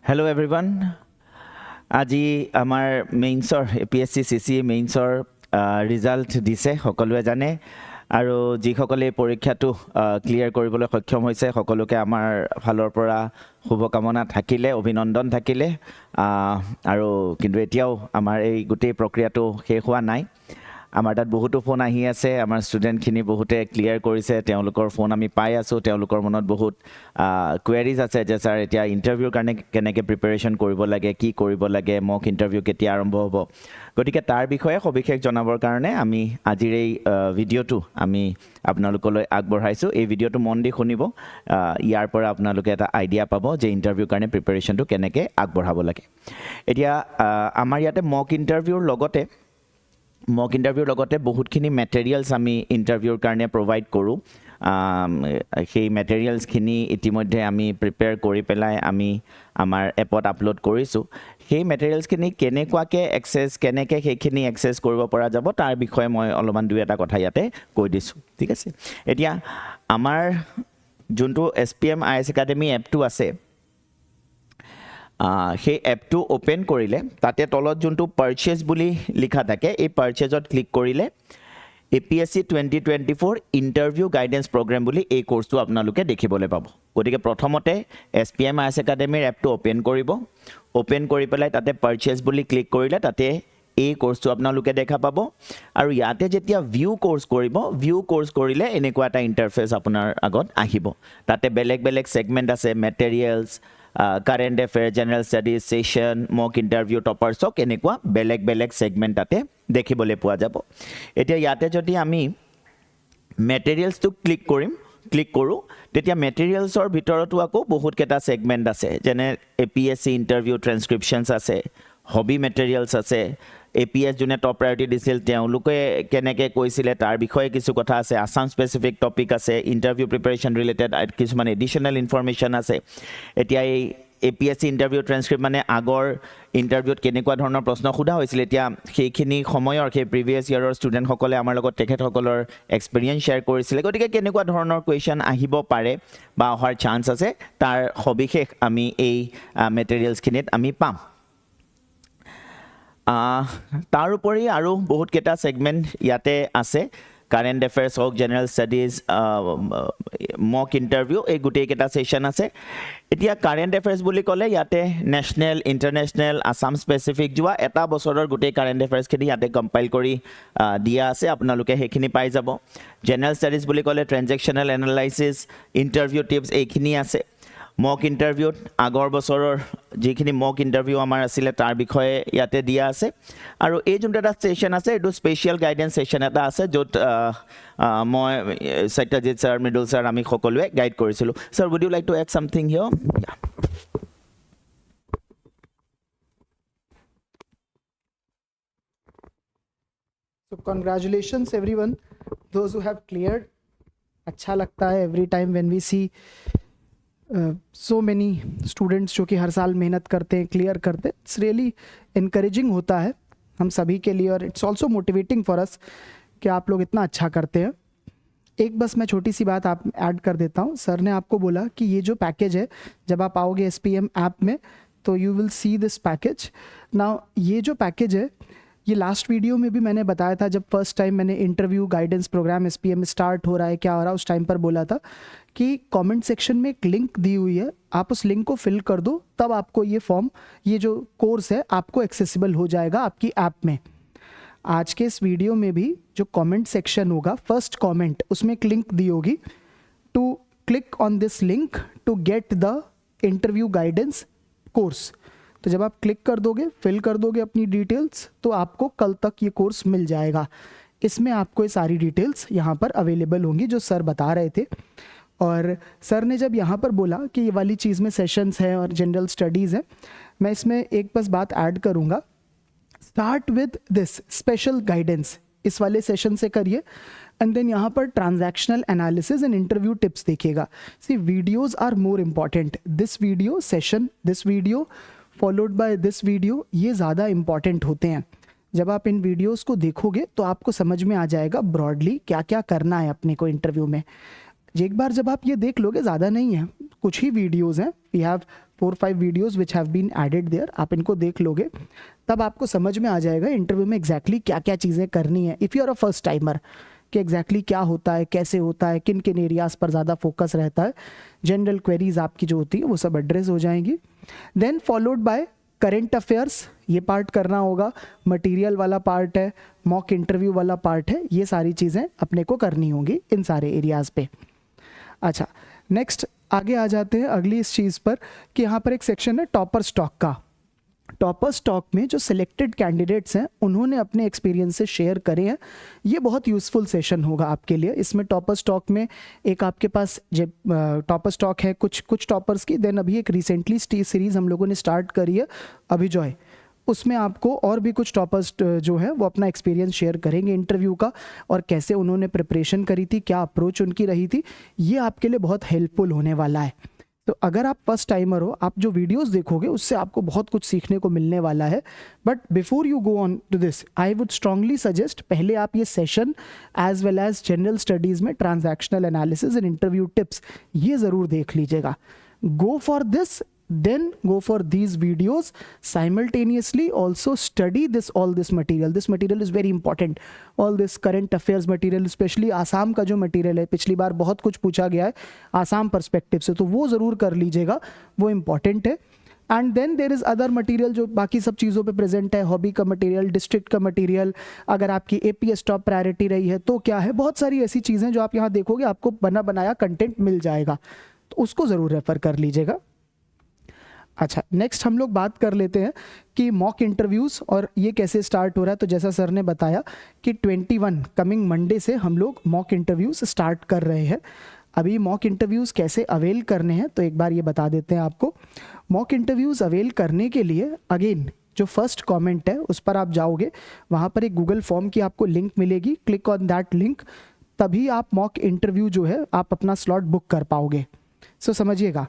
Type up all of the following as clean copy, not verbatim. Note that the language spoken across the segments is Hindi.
Hello' everyone. আজি আমাৰ মেইনছৰ APSC CCA মেইনছৰ ৰিজাল্ট দিছে, সকলোৱে জানে। আৰু যিসকলে এই পৰীক্ষাটো ক্লিয়াৰ কৰিবলৈ সক্ষম হৈছে সকলোকে আমাৰ ফালৰ পৰা শুভকামনা থাকিলে, অভিনন্দন থাকিলে। আৰু কিন্তু এতিয়াও আমাৰ এই গোটেই প্ৰক্ৰিয়াটো শেষ হোৱা নাই। আমাৰ তাত বহুতো ফোন আহি আছে, আমাৰ ষ্টুডেণ্টখিনি বহুতে ক্লিয়াৰ কৰিছে, তেওঁলোকৰ ফোন আমি পাই আছোঁ। তেওঁলোকৰ মনত বহুত কুৱেৰিজ আছে যে ছাৰ এতিয়া ইণ্টাৰভিউৰ কাৰণে কেনেকৈ প্ৰিপেৰেশ্যন কৰিব লাগে, কি কৰিব লাগে, মক ইণ্টাৰভিউ কেতিয়া আৰম্ভ হ'ব। গতিকে তাৰ বিষয়ে সবিশেষ জনাবৰ কাৰণে আমি আজিৰ এই ভিডিঅ'টো আমি আপোনালোকলৈ আগবঢ়াইছোঁ। এই ভিডিঅ'টো মন দি শুনিব, ইয়াৰ পৰা আপোনালোকে এটা আইডিয়া পাব যে ইণ্টাৰভিউৰ কাৰণে প্ৰিপেৰেশ্যনটো কেনেকৈ আগবঢ়াব লাগে। এতিয়া আমাৰ ইয়াতে মক ইণ্টাৰভিউৰ লগতে বহুতখিনি মেটেৰিয়েলছ আমি ইণ্টাৰভিউৰ কাৰণে প্ৰভাইড কৰোঁ। সেই মেটেৰিয়েলছখিনি ইতিমধ্যে আমি প্ৰিপেয়াৰ কৰি পেলাই আমি আমাৰ এপত আপলোড কৰিছোঁ। সেই মেটেৰিয়েলছখিনি কেনেকৈ সেইখিনি এক্সেছ কৰিব পৰা যাব তাৰ বিষয়ে মই অলপমান দুই এটা কথা ইয়াতে কৈ দিছোঁ, ঠিক আছে। এতিয়া আমাৰ যোনটো SPM IAS একাডেমি এপটো আছে, সেই এপটো অ'পেন কৰিলে তাতে তলত যোনটো পাৰ্চেজ বুলি লিখা থাকে, এই পাৰ্চেজত ক্লিক কৰিলে APSC 2024 ইণ্টাৰভিউ গাইডেন্স প্ৰগ্ৰেম বুলি এই কোৰ্চটো আপোনালোকে দেখিবলৈ পাব। গতিকে প্ৰথমতে SPM IAS একাডেমিৰ এপটো অ'পেন কৰিব। অ'পেন কৰি পেলাই তাতে পাৰ্চেজ বুলি ক্লিক কৰিলে তাতে এই কোৰ্চটো আপোনালোকে দেখা পাব। আৰু ইয়াতে যেতিয়া ভিউ কোৰ্চ কৰিলে এনেকুৱা এটা ইণ্টাৰফেচ আপোনাৰ আগত আহিব। তাতে বেলেগ বেলেগ ছেগমেণ্ট আছে, materials, current affairs, general studies, session, mock interview, টপাৰ্ছক, এনেকুৱা বেলেগ বেলেগ ছেগমেণ্ট তাতে দেখিবলৈ পোৱা যাব। এতিয়া ইয়াতে যদি আমি মেটেৰিয়েলছটো ক্লিক কৰোঁ তেতিয়া মেটেৰিয়েলছৰ ভিতৰতো আকৌ বহুতকেইটা ছেগমেণ্ট আছে, যেনে APSC ইণ্টাৰভিউ ট্ৰেন্সক্ৰিপশ্যনছ আছে, হবি মেটেৰিয়েলছ আছে, APS যোনে টপ প্ৰায়ৰিটি দিছিল তেওঁলোকে কেনেকৈ কৈছিলে তাৰ বিষয়ে কিছু কথা আছে, আছাম স্পেচিফিক টপিক আছে, ইণ্টাৰভিউ প্ৰিপেৰেশ্যন ৰিলেটেড কিছুমান এডিশ্যনেল ইনফৰমেশ্যন আছে। এতিয়া এই APSC ইণ্টাৰভিউ ট্ৰেন্সক্ৰিপ্ট মানে আগৰ ইণ্টাৰভিউত কেনেকুৱা ধৰণৰ প্ৰশ্ন সোধা হৈছিল, এতিয়া সেইখিনি সময়ৰ সেই প্ৰিভিয়াছ ইয়েৰৰ ষ্টুডেণ্টসকলে আমাৰ লগত তেখেতসকলৰ এক্সপিৰিয়েঞ্চ শ্বেয়াৰ কৰিছিলে। গতিকে কেনেকুৱা ধৰণৰ কুৱেশ্যন আহিব পাৰে বা অহাৰ চান্স আছে তাৰ সবিশেষ আমি এই মেটেৰিয়েলছখিনিত আমি পাম। তাৰোপৰি আৰু বহুতকেইটা ছেগমেণ্ট ইয়াতে আছে, কাৰেণ্ট এফেয়াৰ্ছ হওক, জেনেৰেল ষ্টাডিজ, মক ইণ্টাৰভিউ, এই গোটেইকেইটা ছেশ্যন আছে। এতিয়া কাৰেণ্ট এফেয়াৰ্ছ বুলি ক'লে ইয়াতে নেশ্যনেল, ইণ্টাৰনেশ্যনেল, আছাম স্পেচিফিক যোৱা এটা বছৰৰ গোটেই কাৰেণ্ট এফেয়াৰ্ছখিনি ইয়াতে কম্পাইল কৰি দিয়া আছে, আপোনালোকে সেইখিনি পাই যাব। জেনেৰেল ষ্টাডিজ বুলি ক'লে ট্ৰেনজেকশ্যনেল এনালাইচিছ, ইণ্টাৰভিউ টিপছ, এইখিনি আছে। মক ইণ্টাৰভিউত আগৰ বছৰৰ যিখিনি মক ইণ্টাৰভিউ আমাৰ আছিলে তাৰ বিষয়ে ইয়াতে দিয়া আছে। আৰু এই যোনটো এটা ছেশ্যন আছে এইটো স্পেচিয়েল গাইডেন্স ছেশ্যন এটা আছে, য'ত মই সত্যজিৎ ছাৰ, মৃদুল ছাৰ, আমি সকলোৱে গাইড কৰিছিলোঁ। Sir, would you like to add something here? Yeah. So congratulations everyone, those who have cleared. अच्छा लगता है every time when we see so many students जो कि हर साल मेहनत करते हैं, क्लियर करते हैं. It's really encouraging होता है हम सभी के लिए, और it's also motivating for us कि आप लोग इतना अच्छा करते हैं. एक बस मैं छोटी सी बात आप ऐड कर देता हूँ. सर ने आपको बोला कि ये जो पैकेज है, जब आप आओगे SPM ऐप में तो you will see this package. Now ये जो पैकेज है, ये लास्ट वीडियो में भी मैंने बताया था, जब फर्स्ट टाइम मैंने interview guidance program SPM start हो रहा है, क्या हो रहा है, उस टाइम पर बोला था कि कमेंट सेक्शन में एक लिंक दी हुई है, आप उस लिंक को फिल कर दो, तब आपको ये फॉर्म, ये जो कोर्स है आपको एक्सेसिबल हो जाएगा आपकी ऐप में. आज के इस वीडियो में भी जो कमेंट सेक्शन होगा, फर्स्ट कमेंट, उसमें एक लिंक दी होगी, to click on this link to get the interview guidance course. तो जब आप क्लिक कर दोगे, फिल कर दोगे अपनी डिटेल्स, तो आपको कल तक ये कोर्स मिल जाएगा. इसमें आपको ये सारी डिटेल्स यहाँ पर अवेलेबल होंगी जो सर बता रहे थे. और सर ने जब यहाँ पर बोला कि ये वाली चीज़ में सेशंस हैं और जनरल स्टडीज़ हैं, मैं इसमें एक बस बात ऐड करूँगा. Start with this special guidance, इस वाले सेशन से करिए, एंड देन यहाँ पर transactional analysis and interview tips देखिएगा. See, videos are more important. This video session, this video followed by this video, ये ज़्यादा इम्पॉर्टेंट होते हैं. जब आप इन वीडियोस को देखोगे तो आपको समझ में आ जाएगा ब्रॉडली क्या क्या करना है अपने को इंटरव्यू में. एक बार जब आप ये देख लोगे, ज़्यादा नहीं है, कुछ ही वीडियोस हैं, we have 4-5 videos which have been added there, आप इनको देख लोगे तब आपको समझ में आ जाएगा इंटरव्यू में एग्जैक्टली क्या क्या चीज़ें करनी है if you are a first timer, कि एग्जैक्टली क्या होता है, कैसे होता है, किन किन एरियाज़ पर ज़्यादा फोकस रहता है, जनरल क्वेरीज आपकी जो होती है वो सब एड्रेस हो जाएंगी। Then followed by current affairs, ये पार्ट करना होगा, मटेरियल वाला पार्ट है, मॉक इंटरव्यू वाला पार्ट है, ये सारी चीज़ें अपने को करनी होंगी इन सारे एरियाज़ पे। अच्छा, नेक्स्ट आगे आ जाते हैं अगली इस चीज़ पर कि यहाँ पर एक सेक्शन है टॉपर स्टॉक का। टॉपर स्टॉक में जो सिलेक्टेड कैंडिडेट्स हैं उन्होंने अपने एक्सपीरियंसेस शेयर करे हैं, ये बहुत यूज़फुल सेशन होगा आपके लिए। इसमें टॉपर स्टॉक में एक आपके पास जब टॉपर स्टॉक है कुछ टॉपर्स की, देन अभी एक रिसेंटली सीरीज़ हम लोगों ने स्टार्ट करी है अभिजॉय, उसमें आपको और भी कुछ टॉपर्स जो है वो अपना एक्सपीरियंस शेयर करेंगे इंटरव्यू का और कैसे उन्होंने प्रिपरेशन करी थी, क्या अप्रोच उनकी रही थी, ये आपके लिए बहुत हेल्पफुल होने वाला है। तो अगर आप फर्स्ट टाइमर हो, आप जो वीडियोस देखोगे उससे आपको बहुत कुछ सीखने को मिलने वाला है। But before you go on to this, I would strongly suggest पहले आप ये session as well as general studies में transactional analysis and interview tips ये ज़रूर देख लीजिएगा। Go for this, then go for these videos simultaneously, also study all this material is very important, all this current affairs material, especially Assam का जो मटेरियल है, पिछली बार बहुत कुछ पूछा गया है आसाम पर्सपेक्टिव से, तो वो ज़रूर कर लीजिएगा, वो इम्पॉर्टेंट है। And then there is other material जो बाकी सब चीज़ों पे प्रेजेंट है, हॉबी का मटेरियल, डिस्ट्रिक्ट का मटेरियल, अगर आपकी APS टॉप प्रायोरिटी रही है तो क्या है, बहुत सारी ऐसी चीज़ें जो आप यहाँ देखोगे आपको बना बनाया कंटेंट मिल जाएगा, तो उसको ज़रूर रेफ़र कर लीजिएगा। अच्छा, नेक्स्ट हम लोग बात कर लेते हैं कि मॉक इंटरव्यूज़ और ये कैसे स्टार्ट हो रहा है। तो जैसा सर ने बताया कि 21 कमिंग मंडे से हम लोग मॉक इंटरव्यूज़ स्टार्ट कर रहे हैं। अभी मॉक इंटरव्यूज़ कैसे अवेल करने हैं तो एक बार ये बता देते हैं आपको। मॉक इंटरव्यूज़ अवेल करने के लिए अगेन जो फर्स्ट कमेंट है उस पर आप जाओगे, वहाँ पर एक गूगल फॉर्म की आपको लिंक मिलेगी, क्लिक ऑन दैट लिंक, तभी आप मॉक इंटरव्यू जो है आप अपना स्लॉट बुक कर पाओगे। सो समझिएगा,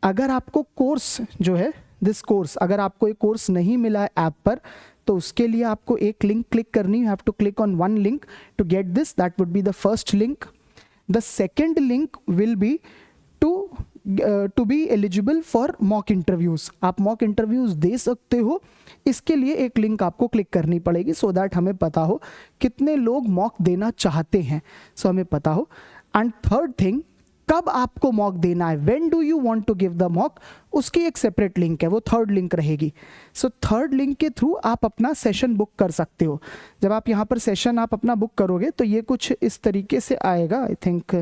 अगर आपको कोर्स जो है दिस कोर्स, अगर आपको एक कोर्स नहीं मिला है ऐप पर, तो उसके लिए आपको एक लिंक क्लिक करनी, you have to click on one link to get this, that would be the first link. The second link will be to be eligible for mock interviews, आप मॉक इंटरव्यूज़ दे सकते हो, इसके लिए एक लिंक आपको क्लिक करनी पड़ेगी सो दैट हमें पता हो कितने लोग मॉक देना चाहते हैं, सो हमें पता हो। एंड थर्ड थिंग, कब आपको मॉक देना है, when do you want to give the mock, उसकी एक सेपरेट लिंक है, वो थर्ड लिंक रहेगी। सो थर्ड लिंक के थ्रू आप अपना सेशन बुक कर सकते हो। जब आप यहाँ पर सेशन आप अपना बुक करोगे तो ये कुछ इस तरीके से आएगा, आई थिंक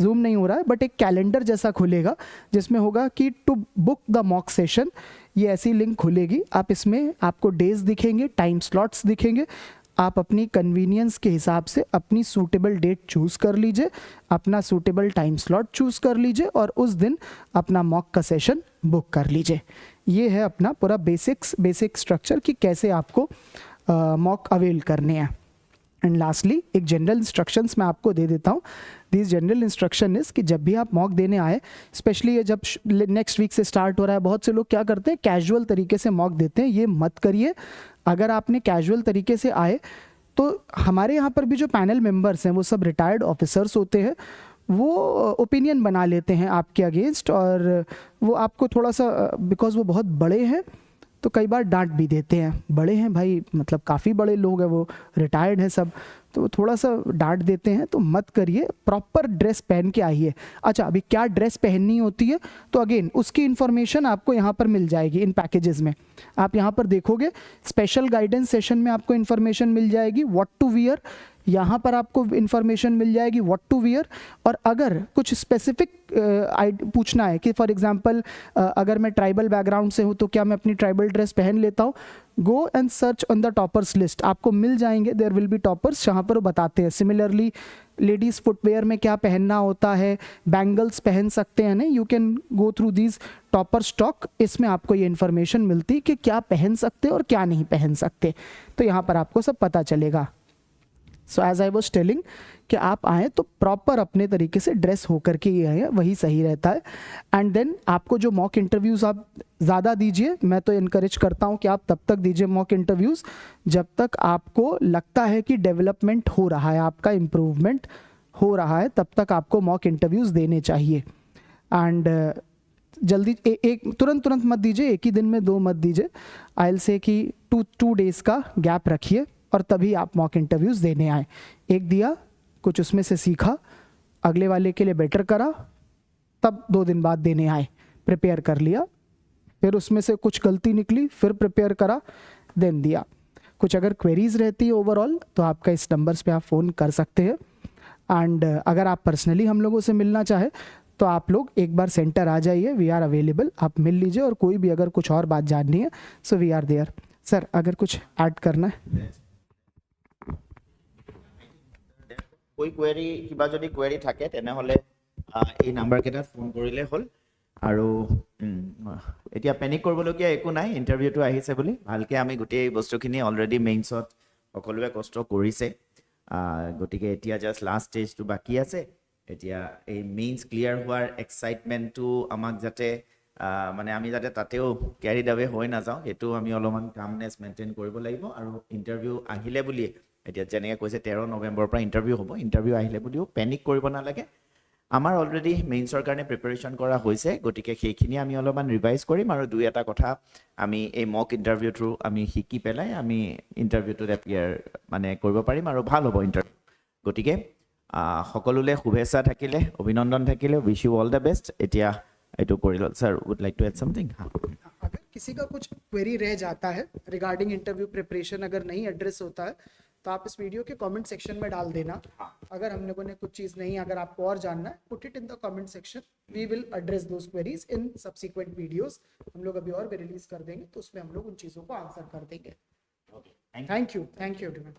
जूम नहीं हो रहा है, बट एक कैलेंडर जैसा खुलेगा जिसमें होगा कि to book the mock session, ये ऐसी लिंक खुलेगी। आप इसमें आपको डेज दिखेंगे, टाइम स्लॉट्स दिखेंगे, आप अपनी कन्वीनियंस के हिसाब से अपनी सूटेबल डेट चूज़ कर लीजिए, अपना सूटेबल टाइम स्लॉट चूज़ कर लीजिए और उस दिन अपना मॉक का सेशन बुक कर लीजिए। ये है अपना पूरा बेसिक स्ट्रक्चर कि कैसे आपको मॉक अवेल करने हैं। एंड लास्टली एक जनरल इंस्ट्रक्शंस मैं आपको दे देता हूँ। दिस जनरल इंस्ट्रक्शन इज़ कि जब भी आप मॉक देने आए, स्पेशली ये जब नेक्स्ट वीक से स्टार्ट हो रहा है, बहुत से लोग क्या करते हैं कैजुअल तरीके से मॉक देते हैं, ये मत करिए। अगर आपने कैजुअल तरीके से आए तो हमारे यहाँ पर भी जो पैनल मेंबर्स हैं वो सब रिटायर्ड ऑफिसर्स होते हैं, वो ओपिनियन बना लेते हैं आपके अगेंस्ट और वो आपको थोड़ा सा बिकॉज वो बहुत बड़े हैं तो कई बार डांट भी देते हैं। बड़े हैं भाई, मतलब काफ़ी बड़े लोग हैं, वो रिटायर्ड हैं सब, तो थोड़ा सा डांट देते हैं, तो मत करिए, प्रॉपर ड्रेस पहन के आइए। अच्छा, अभी क्या ड्रेस पहननी होती है तो अगेन उसकी इन्फॉर्मेशन आपको यहाँ पर मिल जाएगी इन पैकेजेस में। आप यहाँ पर देखोगे स्पेशल गाइडेंस सेशन में आपको इन्फॉर्मेशन मिल जाएगी व्हाट टू वियर, यहाँ पर आपको इन्फॉर्मेशन मिल जाएगी व्हाट टू वियर। और अगर कुछ स्पेसिफिक पूछना है कि फॉर एग्जांपल अगर मैं ट्राइबल बैकग्राउंड से हूँ तो क्या मैं अपनी ट्राइबल ड्रेस पहन लेता हूँ, go and search on the toppers list, आपको मिल जाएंगे, देयर विल बी टॉपर्स जहाँ पर वो बताते हैं। सिमिलरली लेडीज़ फुटवेयर में क्या पहनना होता है, बैंगल्स पहन सकते हैं नहीं, you can go through these topper stock, इसमें आपको ये इन्फॉर्मेशन मिलती है कि क्या पहन सकते और क्या नहीं पहन सकते, तो यहाँ पर आपको सब पता चलेगा। So as I was telling कि आप आएँ तो प्रॉपर अपने तरीके से ड्रेस होकर के ही आए, वही सही रहता है। एंड देन आपको जो मॉक इंटरव्यूज़ आप ज़्यादा दीजिए, मैं तो इनकरेज करता हूँ कि आप तब तक दीजिए मॉक इंटरव्यूज़ जब तक आपको लगता है कि डेवलपमेंट हो रहा है, आपका इम्प्रूवमेंट हो रहा है, तब तक आपको मॉक इंटरव्यूज़ देने चाहिए। एंड जल्दी एक तुरंत मत दीजिए, एक ही दिन में 2 मत दीजिए। आई विल से कि 2 डेज़ का गैप रखिए और तभी आप मॉक इंटरव्यूज़ देने आए। एक दिया, कुछ उसमें से सीखा, अगले वाले के लिए बेटर करा, तब 2 दिन बाद देने आए, प्रिपेयर कर लिया, फिर उसमें से कुछ गलती निकली, फिर प्रिपेयर करा, देन दिया। कुछ अगर क्वेरीज रहती है ओवरऑल तो आपका इस नंबर्स पे आप फ़ोन कर सकते हैं। एंड अगर आप पर्सनली हम लोगों से मिलना चाहे तो आप लोग एक बार सेंटर आ जाइए, वी आर अवेलेबल, आप मिल लीजिए। और कोई भी अगर कुछ और बात जाननी है so we are there. Sir अगर कुछ ऐड करना है। कोई কুৱেৰি কিবা যদি কুৱেৰি থাকে তেনেহ'লে এই নাম্বাৰকেইটাত ফোন কৰিলে হ'ল। আৰু এতিয়া পেনিক কৰিবলগীয়া একো নাই, ইণ্টাৰভিউটো আহিছে বুলি ভালকৈ আমি গোটেই বস্তুখিনি অলৰেডি মেইনছত সকলোৱে কষ্ট কৰিছে। গতিকে এতিয়া জাষ্ট লাষ্ট ষ্টেজটো বাকী আছে। এতিয়া এই মেইনছ ক্লিয়াৰ হোৱাৰ এক্সাইটমেণ্টটো আমাক যাতে মানে আমি যাতে তাতেও কেৰিড আৱে হৈ নাযাওঁ, সেইটো আমি অলপমান কামনেছ মেইনটেইন কৰিব লাগিব। আৰু ইণ্টাৰভিউ আহিলে বুলিয়ে এতিয়া যেনেকৈ কৈছে 13 নৱেম্বৰৰ পৰা ইণ্টাৰভিউ হ'ব, ইণ্টাৰভিউ আহিলে বুলিও পেনিক কৰিব নালাগে। আমাৰ অলৰেডি মেইনছৰ কাৰণে প্ৰিপাৰেশ্যন কৰা হৈছে, গতিকে সেইখিনি আমি অলপমান ৰিভাইজ কৰিম আৰু 2-এটা কথা আমি এই মক ইণ্টাৰভিউ থ্ৰু আমি শিকি পেলাই আমি ইণ্টাৰভিউটোত এপিয়াৰ মানে কৰিব পাৰিম আৰু ভাল হ'ব ইণ্টাৰভিউ। গতিকে সকলোলৈ শুভেচ্ছা থাকিলে, অভিনন্দন থাকিলে, wish you all the best. এতিয়া এইটো কৰি ল'ল। Sir would like to add something. अगर किसी का कुछ क्वेरी रह जाता है रिगार्डिंग इंटरव्यू प्रिपरेशन, अगर नहीं एड्रेस होता है तो आप इस वीडियो के कमेंट सेक्शन में डाल देना। अगर हम लोगों ने कुछ चीज़ नहीं, अगर आपको और जानना है, put it in the comment section, we will address those queries in subsequent videos. हम लोग अभी और भी रिलीज कर देंगे तो उसमें हम लोग उन चीज़ों को आंसर कर देंगे। Thank you everyone.